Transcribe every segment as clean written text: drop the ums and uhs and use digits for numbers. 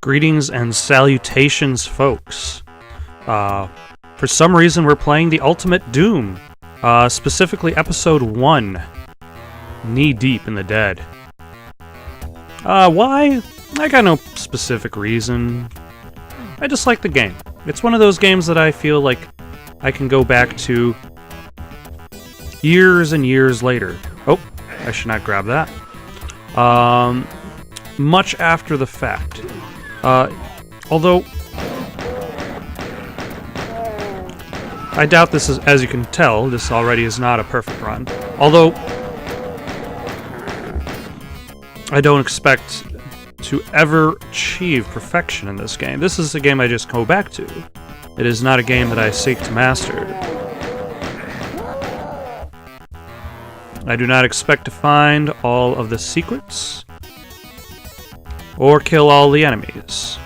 Greetings and salutations, folks. For some reason, we're playing the Ultimate Doom, specifically Episode 1, Knee Deep in the Dead. Why? I got no specific reason. I just like the game. It's one of those games that I feel like I can go back to years and years later. Oh, I should not grab that. Much after the fact. Although, I doubt this is, as you can tell, this already is not a perfect run. Although, I don't expect to ever achieve perfection in this game. This is a game I just go back to. It is not a game that I seek to master. I do not expect to find all of the secrets or kill all the enemies.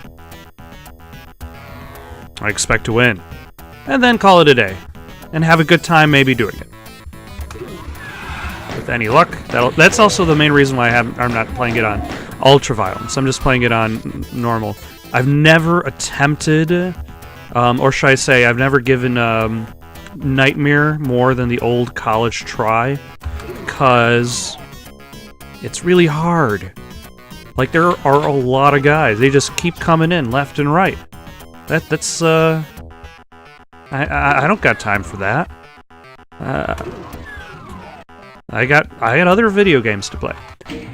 I expect to win, and then call it a day, and have a good time maybe doing it. With any luck, that's also the main reason why I'm not playing it on Ultra Violence. I'm just playing it on normal. I've never attempted, or should I say, I've never given Nightmare more than the old college try, because it's really hard. Like, there are a lot of guys. They just keep coming in left and right. That's I don't got time for that. I got other video games to play.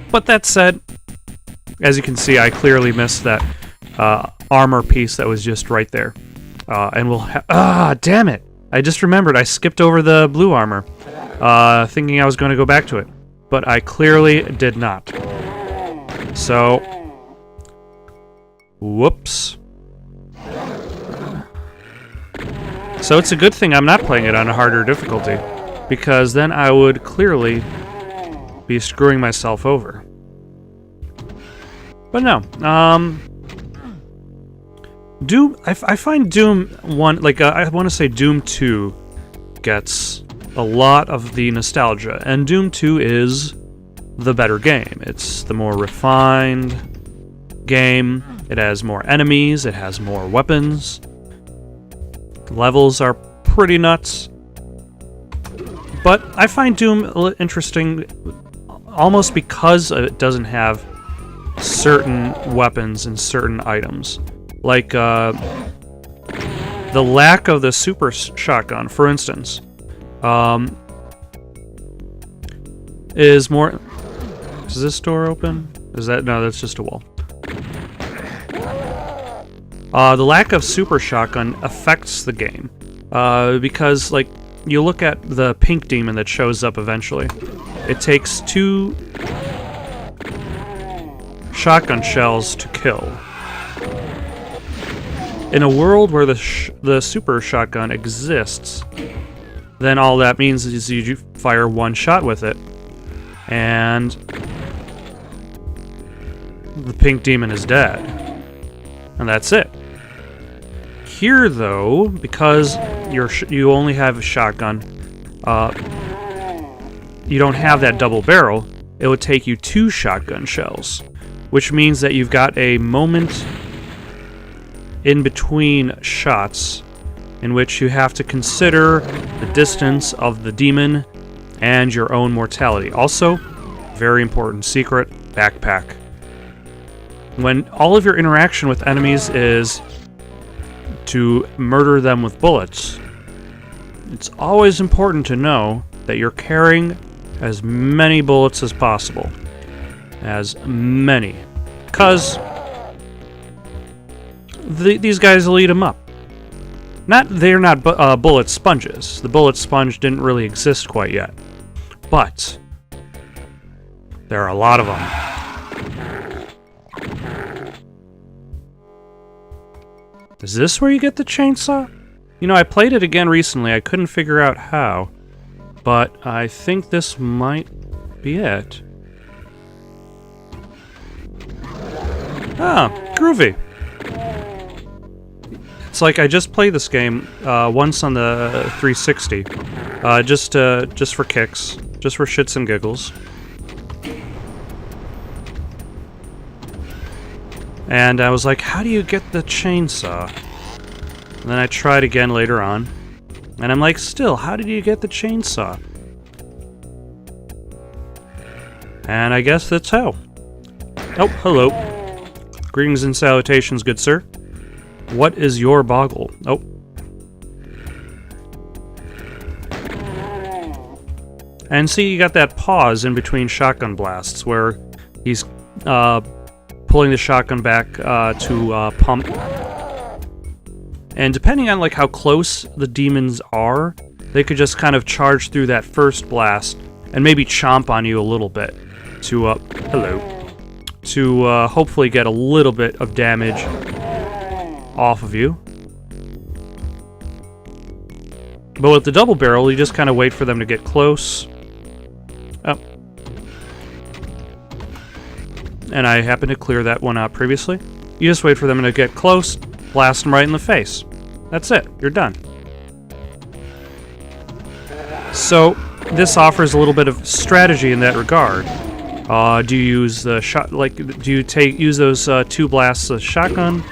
But that said, as you can see, I clearly missed that armor piece that was just right there. And we'll damn it! I just remembered I skipped over the blue armor, thinking I was going to go back to it. But I clearly did not. So, whoops. So it's a good thing I'm not playing it on a harder difficulty, because then I would clearly be screwing myself over. But no, Doom. I find Doom 1, like I want to say Doom 2, gets a lot of the nostalgia, and Doom 2 is the better game. It's the more refined game. It has more enemies. It has more weapons. The levels are pretty nuts. But I find Doom interesting almost because it doesn't have certain weapons and certain items. Like, the lack of the super shotgun, for instance, is more... Is this door open? Is that... No, that's just a wall. The lack of super shotgun affects the game. Because, like, you look at the pink demon that shows up eventually. It takes 2 shotgun shells to kill. In a world where the super shotgun exists, then all that means is you fire 1 shot with it, and the pink demon is dead. And that's it. Here, though, because you only have a shotgun, you don't have that double barrel, it would take you 2 shotgun shells, which means that you've got a moment in between shots in which you have to consider the distance of the demon and your own mortality. Also, very important secret, backpack. When all of your interaction with enemies is to murder them with bullets, it's always important to know that you're carrying as many bullets as possible. As many. Because these guys will eat them up. They're not bullet sponges. The bullet sponge didn't really exist quite yet. But there are a lot of them. Is this where you get the chainsaw? You know, I played it again recently. I couldn't figure out how. But I think this might be it. Ah, groovy. It's like I just played this game once on the 360. Just for kicks. Just for shits and giggles. And I was like, how do you get the chainsaw? And then I tried again later on. And I'm like, still, how did you get the chainsaw? And I guess that's how. Oh, hello. Greetings and salutations, good sir. What is your boggle? Oh. And see, you got that pause in between shotgun blasts where he's pulling the shotgun back to pump. And depending on like how close the demons are, they could just kind of charge through that first blast and maybe chomp on you a little bit to hopefully get a little bit of damage off of you. But with the double barrel, you just kind of wait for them to get close. Oh. And I happened to clear that one out previously. You just wait for them to get close, blast them right in the face. That's it. You're done. So, this offers a little bit of strategy in that regard. Do you use the shot, like, do you use those 2 blasts of shotgun,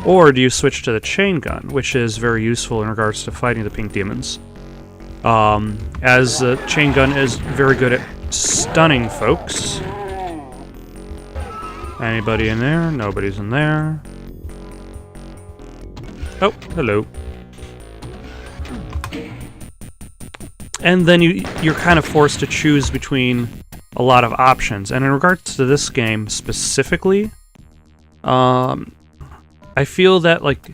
or do you switch to the chain gun, which is very useful in regards to fighting the pink demons? As the chain gun is very good at stunning folks. Anybody in there? Nobody's in there. Oh, hello. And then you're kind of forced to choose between a lot of options. And in regards to this game specifically, I feel that like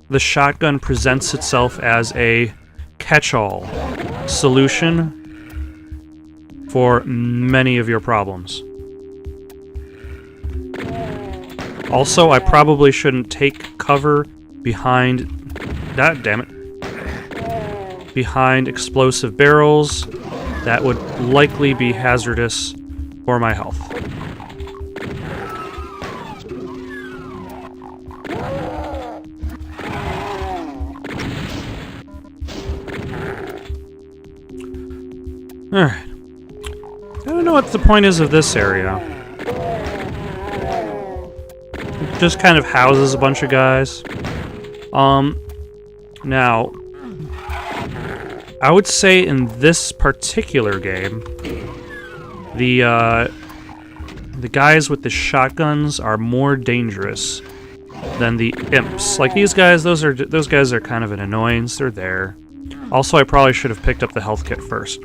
the shotgun presents itself as a catch-all solution for many of your problems. Also, I probably shouldn't take cover behind behind explosive barrels. That would likely be hazardous for my health. Alright. I don't know what the point is of this area. It just kind of houses a bunch of guys. Now, I would say in this particular game, the guys with the shotguns are more dangerous than the imps. Like these guys, those guys are kind of an annoyance. They're there. Also, I probably should have picked up the health kit first.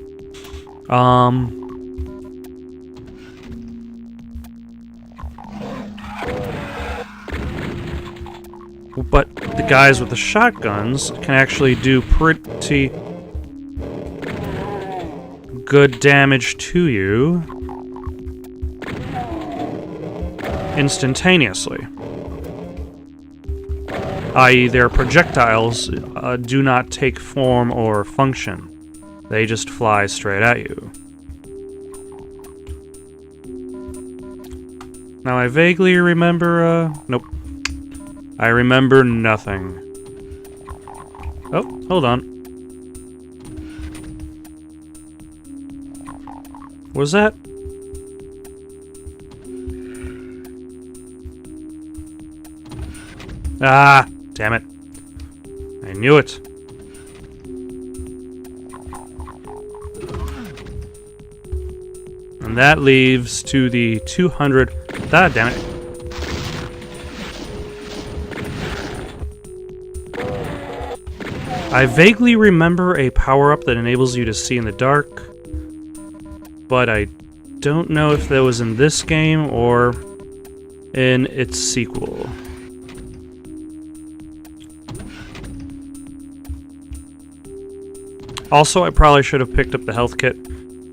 But the guys with the shotguns can actually do pretty good damage to you instantaneously. I.e., their projectiles do not take form or function. They just fly straight at you. Now I vaguely remember, nope. I remember nothing. Oh, hold on. Was that? Ah, damn it. I knew it. And that leaves to the 200... Ah, damn it. I vaguely remember a power-up that enables you to see in the dark, but I don't know if that was in this game or in its sequel. Also, I probably should have picked up the health kit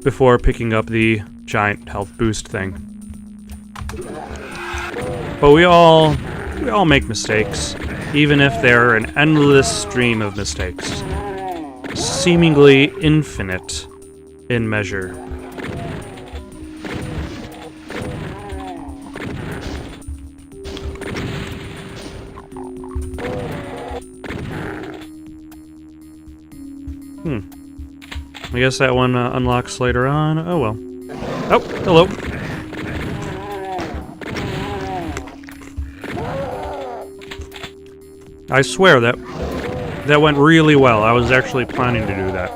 before picking up the giant health boost thing. But we all make mistakes, even if they're an endless stream of mistakes, seemingly infinite in measure. I guess that one unlocks later on. Oh well. Oh, hello. I swear that went really well. I was actually planning to do that.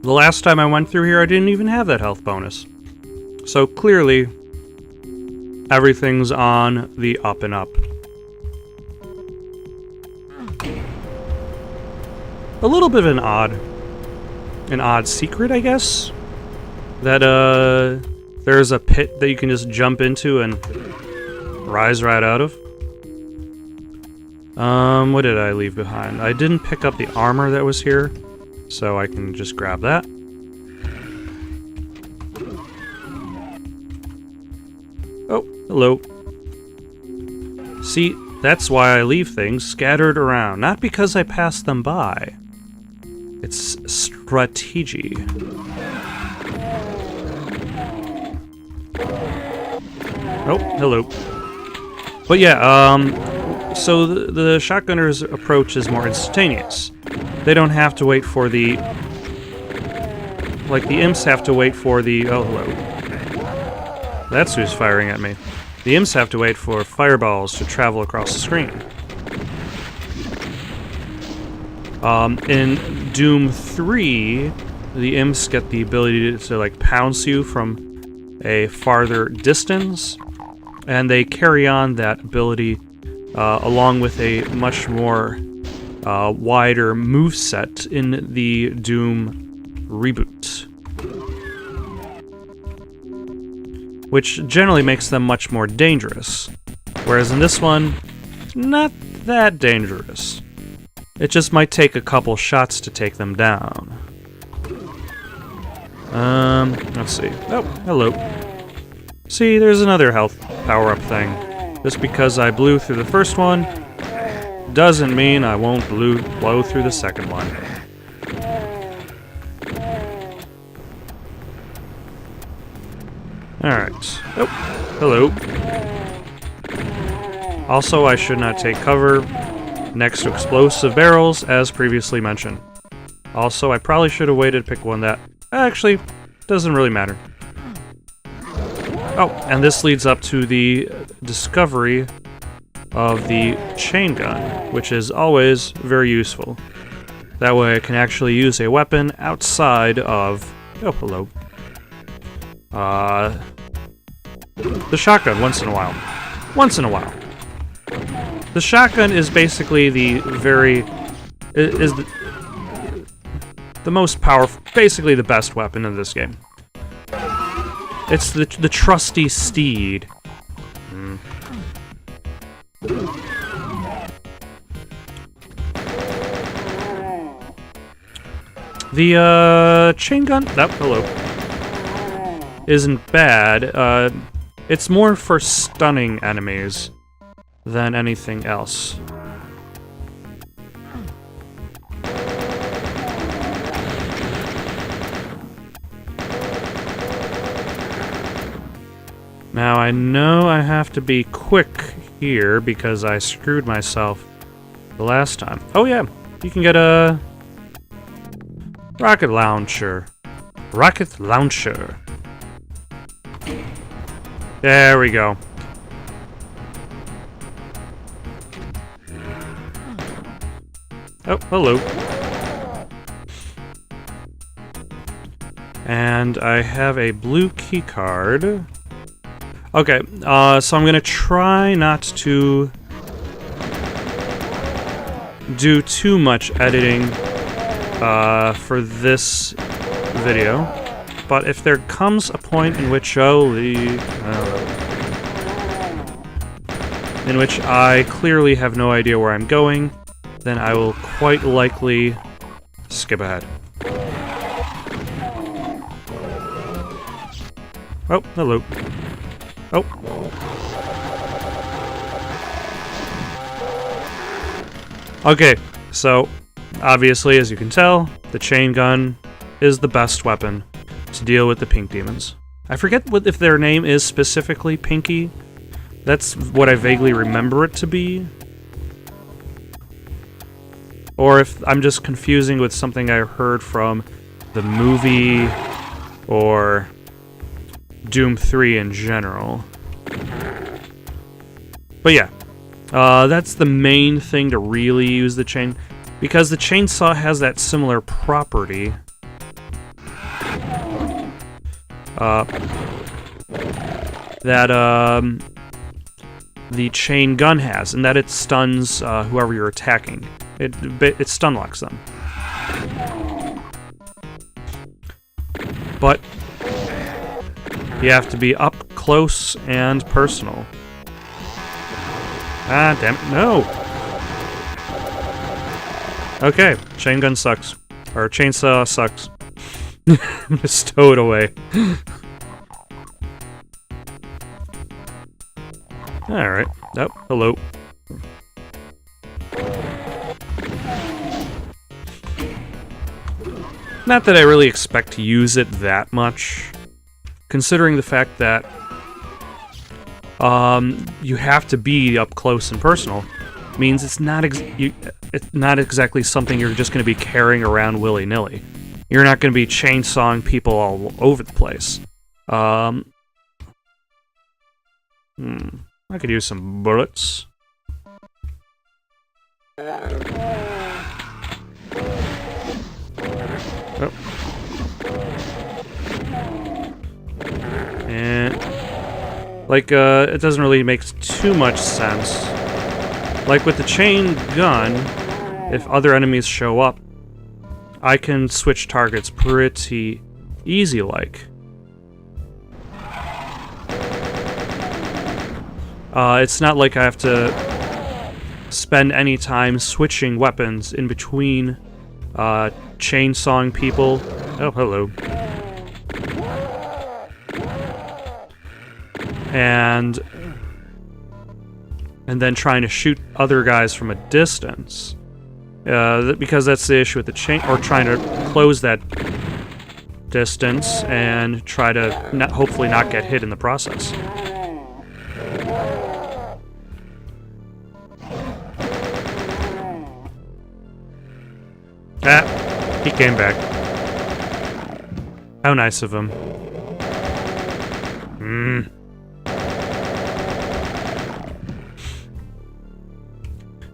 The last time I went through here, I didn't even have that health bonus. So clearly, everything's on the up and up. A little bit of an odd secret, I guess. That, there's a pit that you can just jump into and rise right out of. What did I leave behind? I didn't pick up the armor that was here, so I can just grab that. Oh, hello. See, that's why I leave things scattered around, not because I pass them by. It's strategy. Oh, hello. But yeah, so the shotgunner's approach is more instantaneous. They don't have to wait for the... Like, the imps have to wait for the... Oh, hello. That's who's firing at me. The imps have to wait for fireballs to travel across the screen. In Doom 3, the imps get the ability to like, pounce you from a farther distance, and they carry on that ability along with a much more wider moveset in the Doom reboot, which generally makes them much more dangerous, whereas in this one, not that dangerous. It just might take a couple shots to take them down. Let's see. Oh, hello. See, there's another health power-up thing. Just because I blew through the first one, doesn't mean I won't blow through the second one. Alright. Oh, hello. Also, I should not take cover next to explosive barrels, as previously mentioned. Also, I probably should have waited to pick one that actually doesn't really matter. Oh, and this leads up to the discovery of the chain gun, which is always very useful. That way I can actually use a weapon outside of... Oh, hello. The shotgun, once in a while. Once in a while. The shotgun is basically the most powerful, basically the best weapon in this game. It's the trusty steed. The chain gun, hello, isn't bad. It's more for stunning enemies than anything else. Now I know I have to be quick here because I screwed myself the last time. Oh yeah, you can get a rocket launcher. Rocket launcher. There we go. Oh, hello. And I have a blue key card. Okay, so I'm gonna try not to do too much editing for this video, but if there comes a point in which in which I clearly have no idea where I'm going, then I will quite likely skip ahead. Oh, hello. Oh. Okay, so obviously, as you can tell, the chain gun is the best weapon to deal with the pink demons. I forget if their name is specifically Pinky. That's what I vaguely remember it to be. Or if I'm just confusing with something I heard from the movie, or Doom 3 in general. But yeah, that's the main thing to really use the chain, because the chainsaw has that similar property. That the chain gun has, and that it stuns whoever you're attacking. It stun locks them. But you have to be up close and personal. Ah, damn it, no! Okay, chain gun sucks. Or chainsaw sucks. I'm gonna stow it away. Alright. Oh, hello. Not that I really expect to use it that much, considering the fact that you have to be up close and personal. Means it's not exactly something you're just going to be carrying around willy-nilly. You're not going to be chainsawing people all over the place. I could use some bullets. Oh. And like it doesn't really make too much sense. Like with the chain gun, if other enemies show up, I can switch targets pretty easy-like. It's not like I have to spend any time switching weapons in between chainsawing people. Oh, hello. And then trying to shoot other guys from a distance. Because that's the issue with the chain, or trying to close that distance and try to hopefully not get hit in the process. Ah, he came back. How nice of him.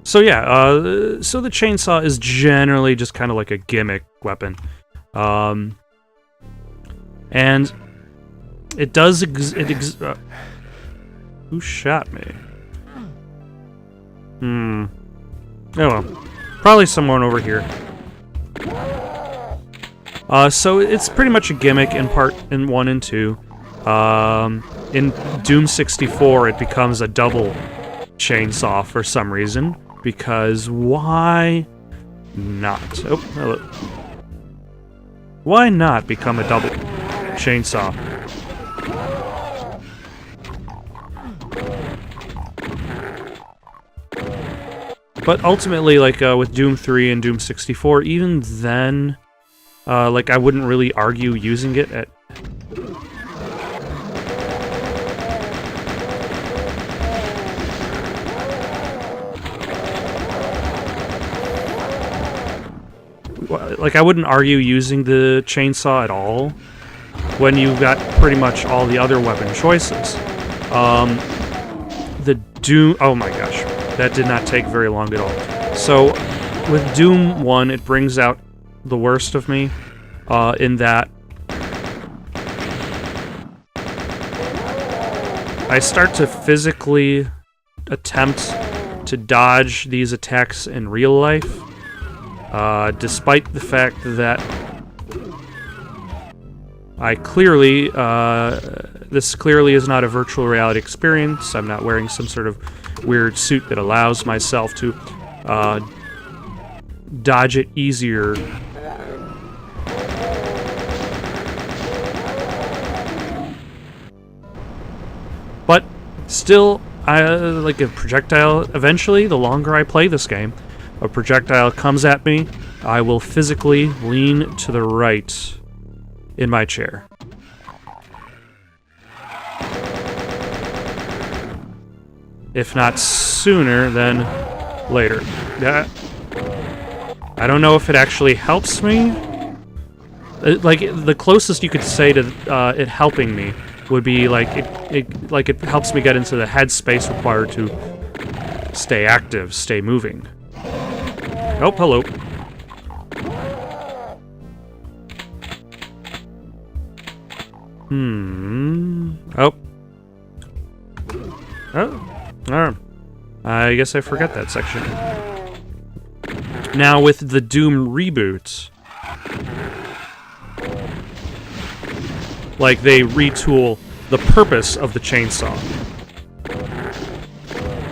So yeah, so the chainsaw is generally just kind of like a gimmick weapon. And it does who shot me? Oh well. Probably someone over here. So it's pretty much a gimmick in part in 1 and 2. In Doom 64, it becomes a double chainsaw for some reason. Because why not? Oh, hello. Why not become a double chainsaw? But ultimately, like with Doom 3 and Doom 64, even then, like I wouldn't really argue using it at. Like, I wouldn't argue using the chainsaw at all when you've got pretty much all the other weapon choices. The Doom... Oh my gosh. That did not take very long at all. So, with Doom 1, it brings out the worst of me, in that I start to physically attempt to dodge these attacks in real life. Despite the fact that I clearly, this clearly is not a virtual reality experience. I'm not wearing some sort of weird suit that allows myself to dodge it easier. But still, like a projectile, eventually, the longer I play this game, a projectile comes at me, I will physically lean to the right in my chair. If not sooner, then later. I don't know if it actually helps me. Like, the closest you could say to it helping me would be like it helps me get into the headspace required to stay active, stay moving. Oh, hello. Oh. Oh. Alright. I guess I forgot that section. Now, with the Doom reboot, like, they retool the purpose of the chainsaw.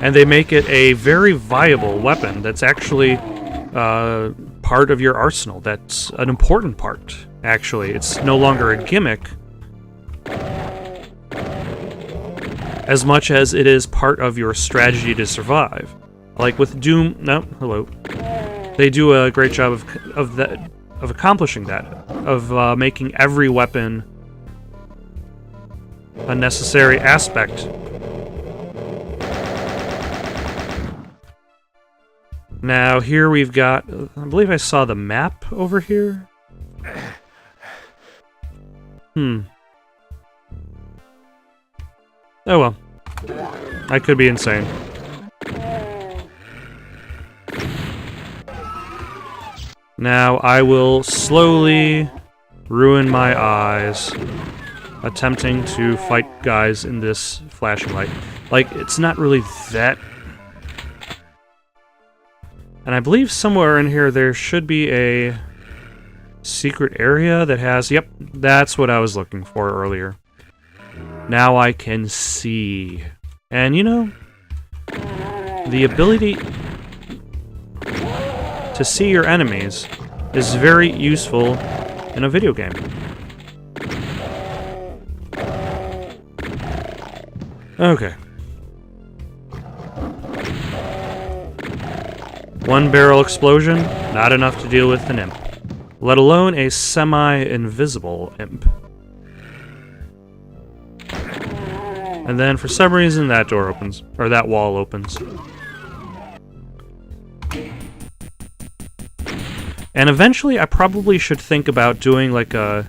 And they make it a very viable weapon that's actually part of your arsenal. That's an important part, actually. It's no longer a gimmick as much as it is part of your strategy to survive. Like with Doom... No, hello. They do a great job of accomplishing that, of making every weapon a necessary aspect. Now, here we've got... I believe I saw the map over here. Oh well. I could be insane. Now, I will slowly ruin my eyes attempting to fight guys in this flashing light. Like, it's not really that... And I believe somewhere in here there should be a secret area that has... Yep, that's what I was looking for earlier. Now I can see. And, you know, the ability to see your enemies is very useful in a video game. Okay. One barrel explosion, not enough to deal with an imp. Let alone a semi-invisible imp. And then, for some reason, that door opens. Or that wall opens. And eventually, I probably should think about doing like a...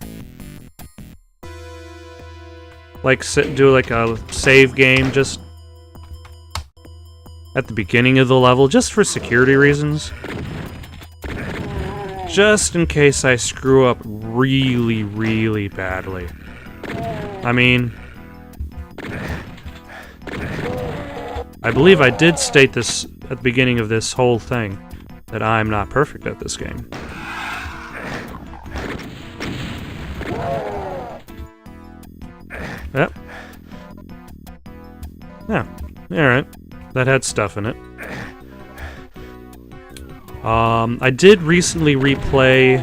do like a save game just at the beginning of the level, just for security reasons. Just in case I screw up really, really badly. I mean... I believe I did state this at the beginning of this whole thing, that I'm not perfect at this game. Yep. Yeah, alright. That had stuff in it. I did recently replay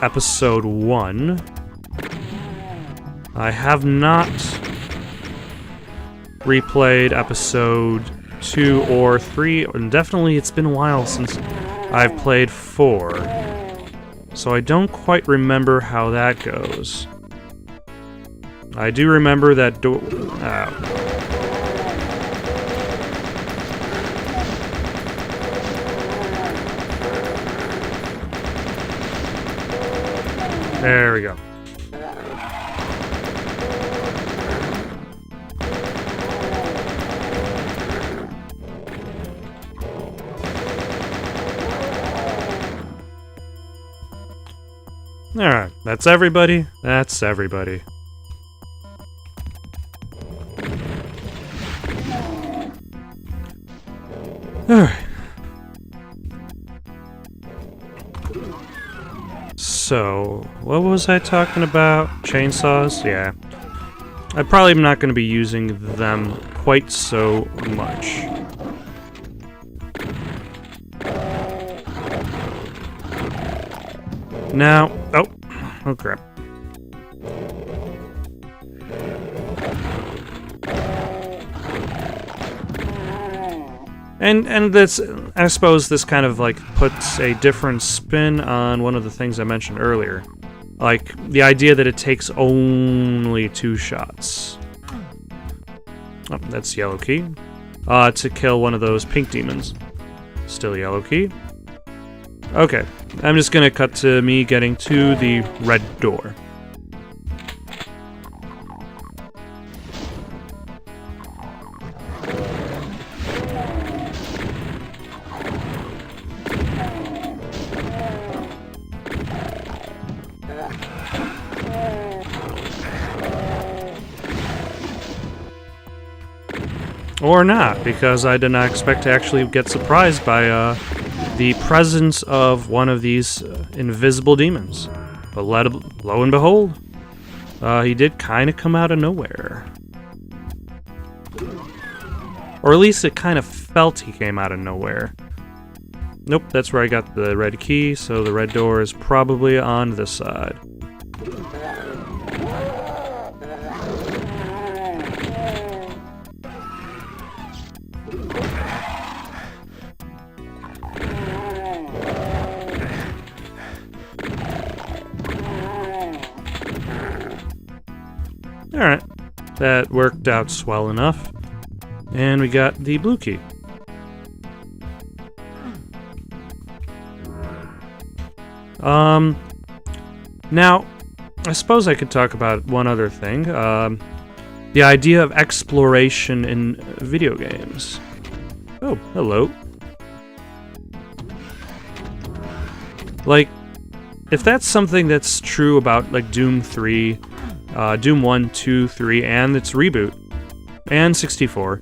episode 1. I have not replayed episode 2 or 3, and definitely it's been a while since I've played 4. So I don't quite remember how that goes. I do remember that door... There we go. Alright, that's everybody. That's everybody. Alright. So, what was I talking about? Chainsaws? Yeah. I probably am not going to be using them quite so much. Now, oh crap. And that's, I suppose this kind of like puts a different spin on one of the things I mentioned earlier. Like, the idea that it takes only 2 shots. Oh, that's yellow key. To kill one of those pink demons. Still yellow key. Okay, I'm just gonna cut to me getting to the red door. Or not, because I did not expect to actually get surprised by the presence of one of these invisible demons. But lo and behold, he did kind of come out of nowhere. Or at least it kind of felt he came out of nowhere. Nope, that's where I got the red key, so the red door is probably on this side. Alright, that worked out swell enough. And we got the blue key. Now, I suppose I could talk about one other thing. The idea of exploration in video games. Oh, hello. Like, if that's something that's true about, like, Doom 3, Doom 1, 2, 3, and its reboot, and 64,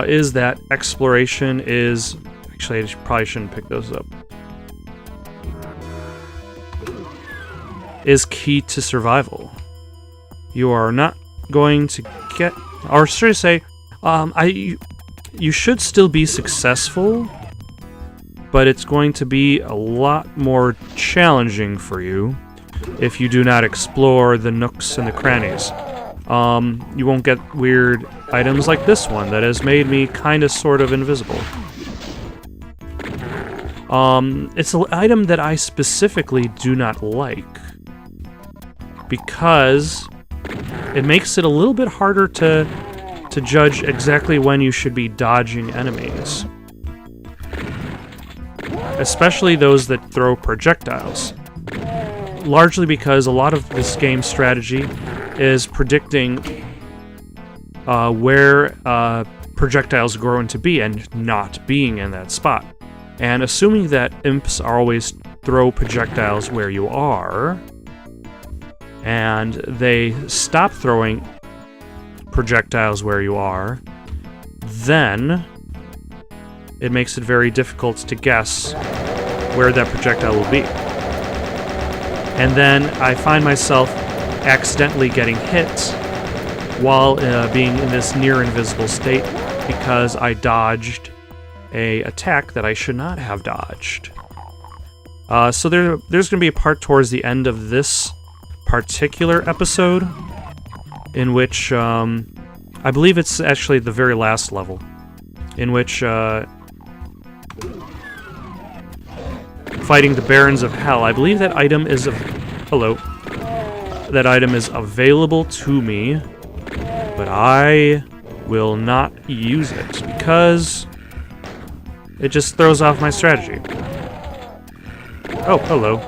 is that exploration is... Actually, I probably shouldn't pick those up. Is key to survival. You are not going to get... Or should I say, you should still be successful, but it's going to be a lot more challenging for you if you do not explore the nooks and the crannies. You won't get weird items like this one that has made me kind of sort of invisible. It's an item that I specifically do not like, because it makes it a little bit harder to judge exactly when you should be dodging enemies. Especially those that throw projectiles. Largely because a lot of this game's strategy is predicting where projectiles are going to be and not being in that spot. And assuming that imps always throw projectiles where you are, and they stop throwing projectiles where you are, then it makes it very difficult to guess where that projectile will be. And then I find myself accidentally getting hit while being in this near invisible state because I dodged an attack that I should not have dodged. So there's going to be a part towards the end of this particular episode in which I believe it's actually the very last level, in which fighting the Barons of Hell. I believe that item is that item is available to me, but I will not use it because it just throws off my strategy. Oh, hello.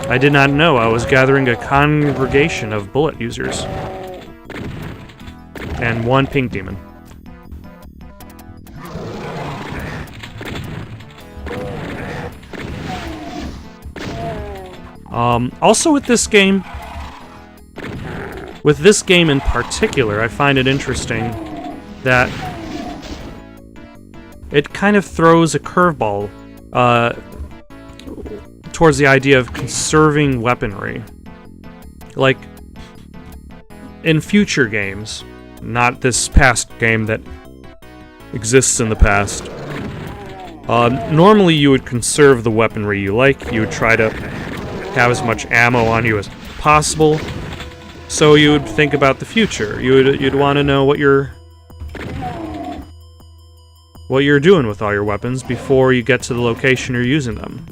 I did not know I was gathering a congregation of bullet users. And one pink demon. Also with this game in particular, I find it interesting that it kind of throws a curveball towards the idea of conserving weaponry. Like, in future games, not this past game that exists in the past, normally you would conserve the weaponry you like. You would try to have as much ammo on you as possible, so you would think about the future. You'd want to know what you're doing with all your weapons before you get to the location you're using them.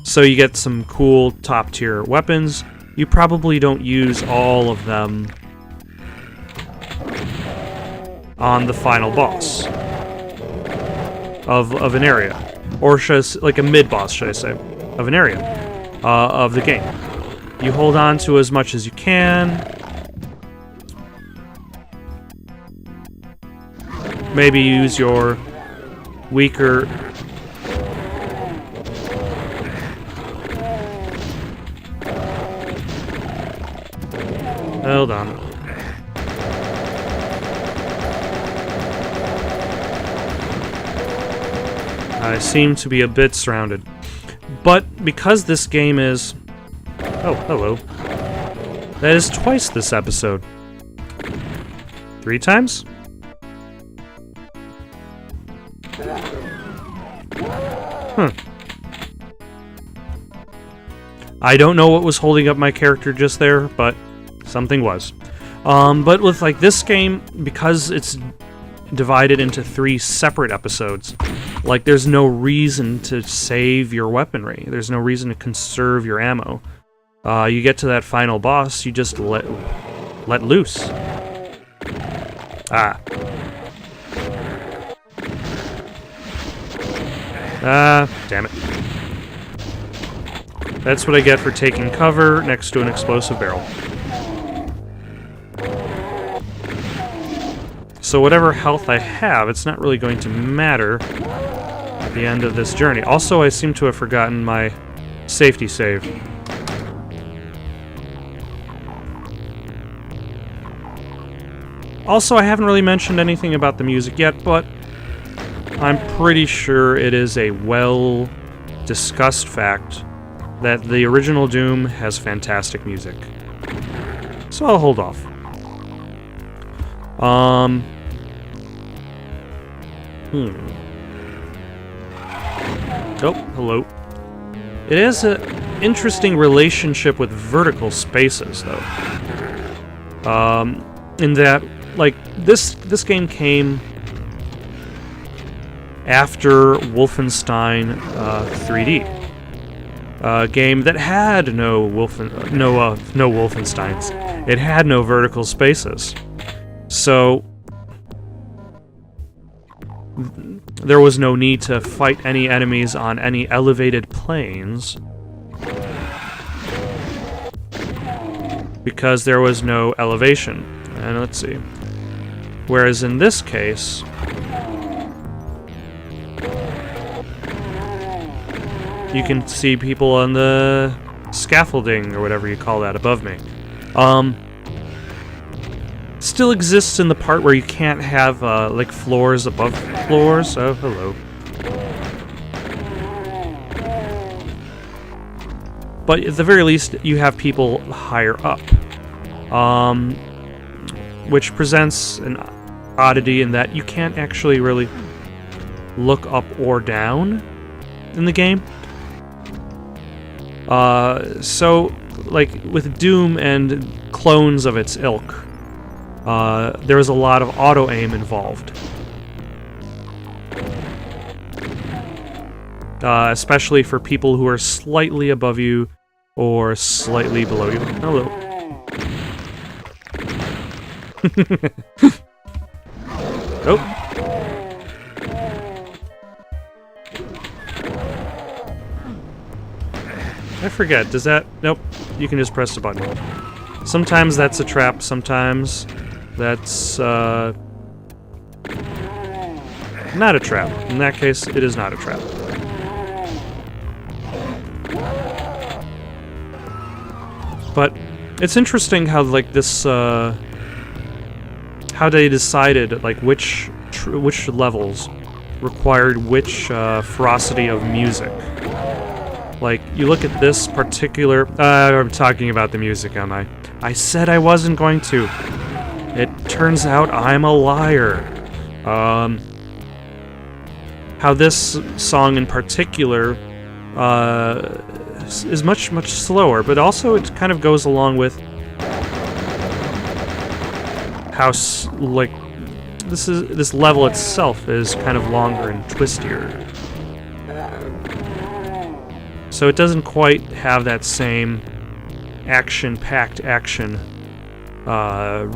So you get some cool top-tier weapons. You probably don't use all of them on the final boss of an area, or like a mid-boss, should I say, of an area of the game. You hold on to as much as you can. Maybe use your weaker Hold on. I seem to be a bit surrounded. But because this game is... Oh, hello. That is twice this episode. 3 times? I don't know what was holding up my character just there, but something was. But with like this game, because it's divided into 3 separate episodes, like there's no reason to save your weaponry. There's no reason to conserve your ammo. You get to that final boss, you just let loose. Ah. Damn it. That's what I get for taking cover next to an explosive barrel. So whatever health I have, it's not really going to matter at the end of this journey. Also, I seem to have forgotten my safety save. Also, I haven't really mentioned anything about the music yet, but I'm pretty sure it is a well-discussed fact that the original Doom has fantastic music. So I'll hold off. Oh, hello. It has an interesting relationship with vertical spaces, though. In that, like, this game came after Wolfenstein 3D. A game that had no Wolfensteins. It had no vertical spaces. So there was no need to fight any enemies on any elevated planes because there was no elevation. And let's see. Whereas in this case, you can see people on the scaffolding, or whatever you call that, above me. Still exists in the part where you can't have, like, floors above floors. Oh, hello. But at the very least, you have people higher up. Which presents an oddity in that you can't actually really look up or down in the game. So, like, with Doom and clones of its ilk, there was a lot of auto-aim involved. Especially for people who are slightly above you or slightly below you. Hello. Oh. I forget, does that... Nope, you can just press the button. Sometimes that's a trap, sometimes that's, not a trap. In that case, it is not a trap. But it's interesting how, like, this, how they decided, like, which levels required which, ferocity of music. Like, you look at this particular... I'm talking about the music, am I? I said I wasn't going to. It turns out I'm a liar. How this song in particular is much, much slower, but also it kind of goes along with how, like, this level itself is kind of longer and twistier. So it doesn't quite have that same action-packed action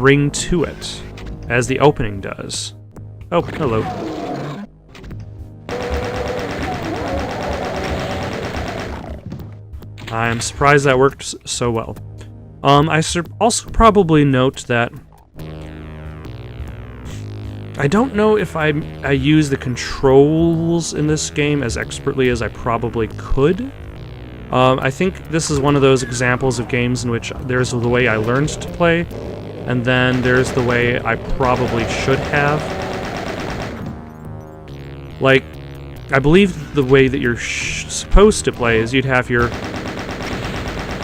ring to it as the opening does. Oh, hello. I'm surprised that worked so well. I also probably note that I don't know if I use the controls in this game as expertly as I probably could. I think this is one of those examples of games in which there's the way I learned to play, and then there's the way I probably should have. Like, I believe the way that you're supposed to play is you'd have your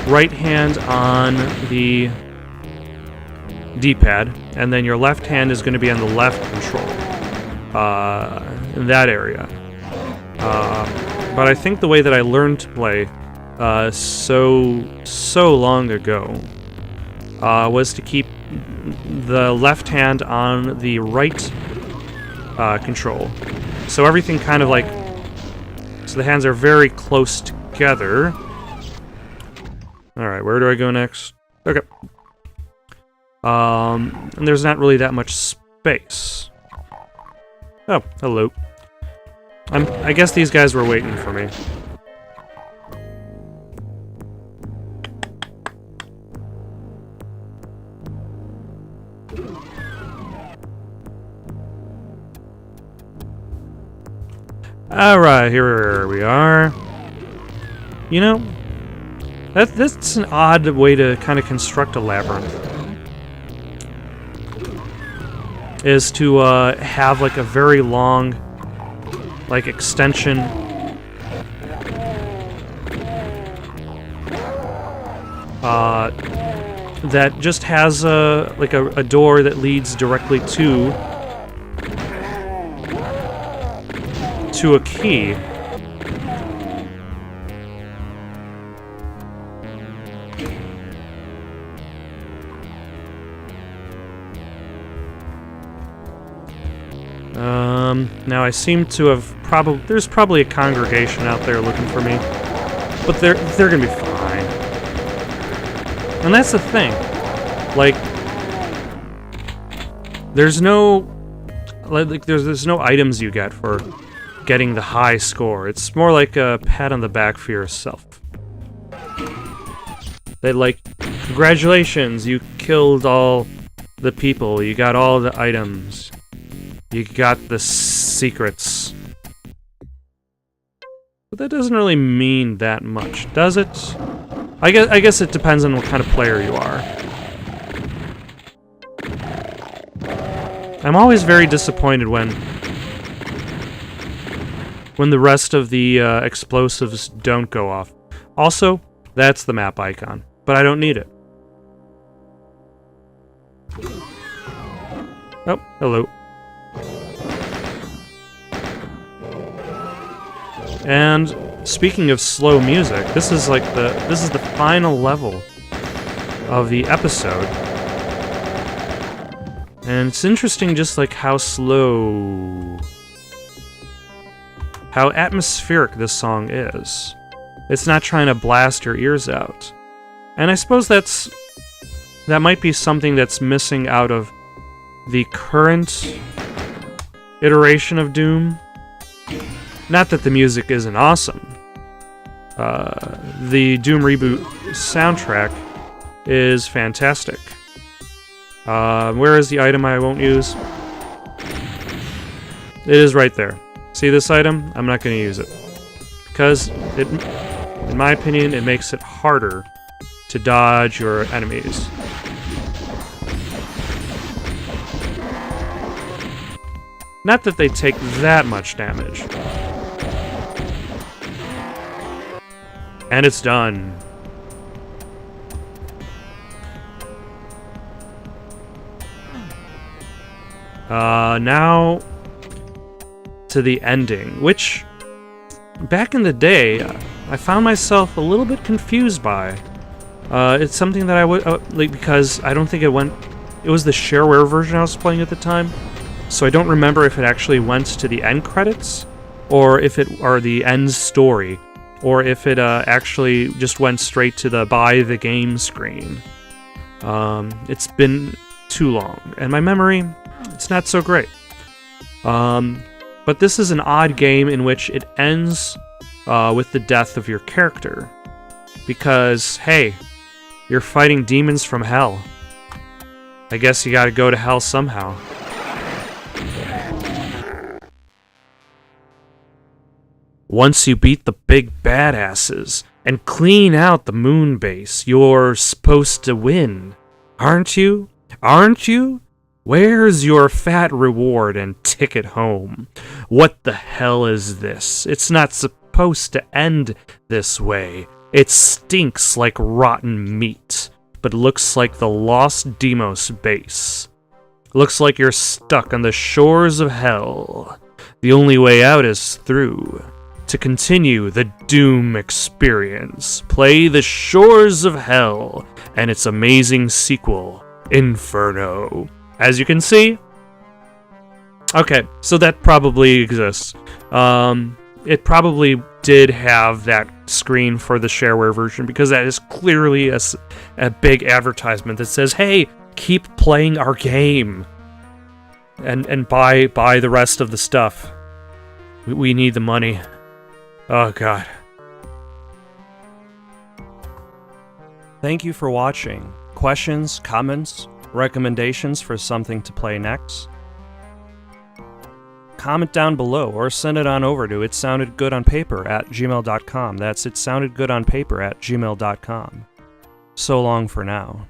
right hand on the D-pad, and then your left hand is going to be on the left control, in that area. But I think the way that I learned to play so long ago was to keep the left hand on the right control. So everything kind of like... So the hands are very close together. Alright, where do I go next? Okay. And there's not really that much space. Oh, hello. I guess these guys were waiting for me. Alright, here we are. You know, that's an odd way to kind of construct a labyrinth. Is to have like a very long, like, extension. That just has a door that leads directly to a key. Now I seem to have there's probably a congregation out there looking for me, but they're gonna be fine. And that's the thing, like, there's no items you get for getting the high score. It's more like a pat on the back for yourself. They like, congratulations, you killed all the people, you got all the items, you got the secrets. But that doesn't really mean that much, does it? I guess it depends on what kind of player you are. I'm always very disappointed when the rest of the explosives don't go off. Also, that's the map icon, but I don't need it. Oh, hello. And speaking of slow music, this is the final level of the episode. And it's interesting just like how slow, how atmospheric this song is. It's not trying to blast your ears out. And I suppose that might be something that's missing out of the current iteration of Doom. Not that the music isn't awesome. The Doom Reboot soundtrack is fantastic. Where is the item I won't use? It is right there. See this item? I'm not going to use it. Because, in my opinion, it makes it harder to dodge your enemies. Not that they take that much damage. And it's done. Now to the ending, which back in the day I found myself a little bit confused by. It's something that I would like, because I don't think it was the shareware version I was playing at the time, so I don't remember if it actually went to the end credits or the end story, or if it actually just went straight to the buy the game screen. It's been too long, and my memory, it's not so great. But this is an odd game in which it ends with the death of your character. Because, hey, you're fighting demons from hell. I guess you gotta go to hell somehow. Once you beat the big badasses and clean out the moon base. You're supposed to win, aren't you? Aren't you? Where's your fat reward and ticket home? What the hell is this? It's not supposed to end this way. It stinks like rotten meat, but looks like the lost Demos base. Looks like you're stuck on the shores of hell. The only way out is through. To continue the Doom experience, play The Shores of Hell and its amazing sequel, Inferno. As you can see, okay, so that probably exists. It probably did have that screen for the shareware version, because that is clearly a big advertisement that says, hey, keep playing our game and buy the rest of the stuff. We need the money. Oh, God. Thank you for watching. Questions, comments, recommendations for something to play next? Comment down below or send it on over to itsoundedgoodonpaper@gmail.com. That's itsoundedgoodonpaper@gmail.com. So long for now.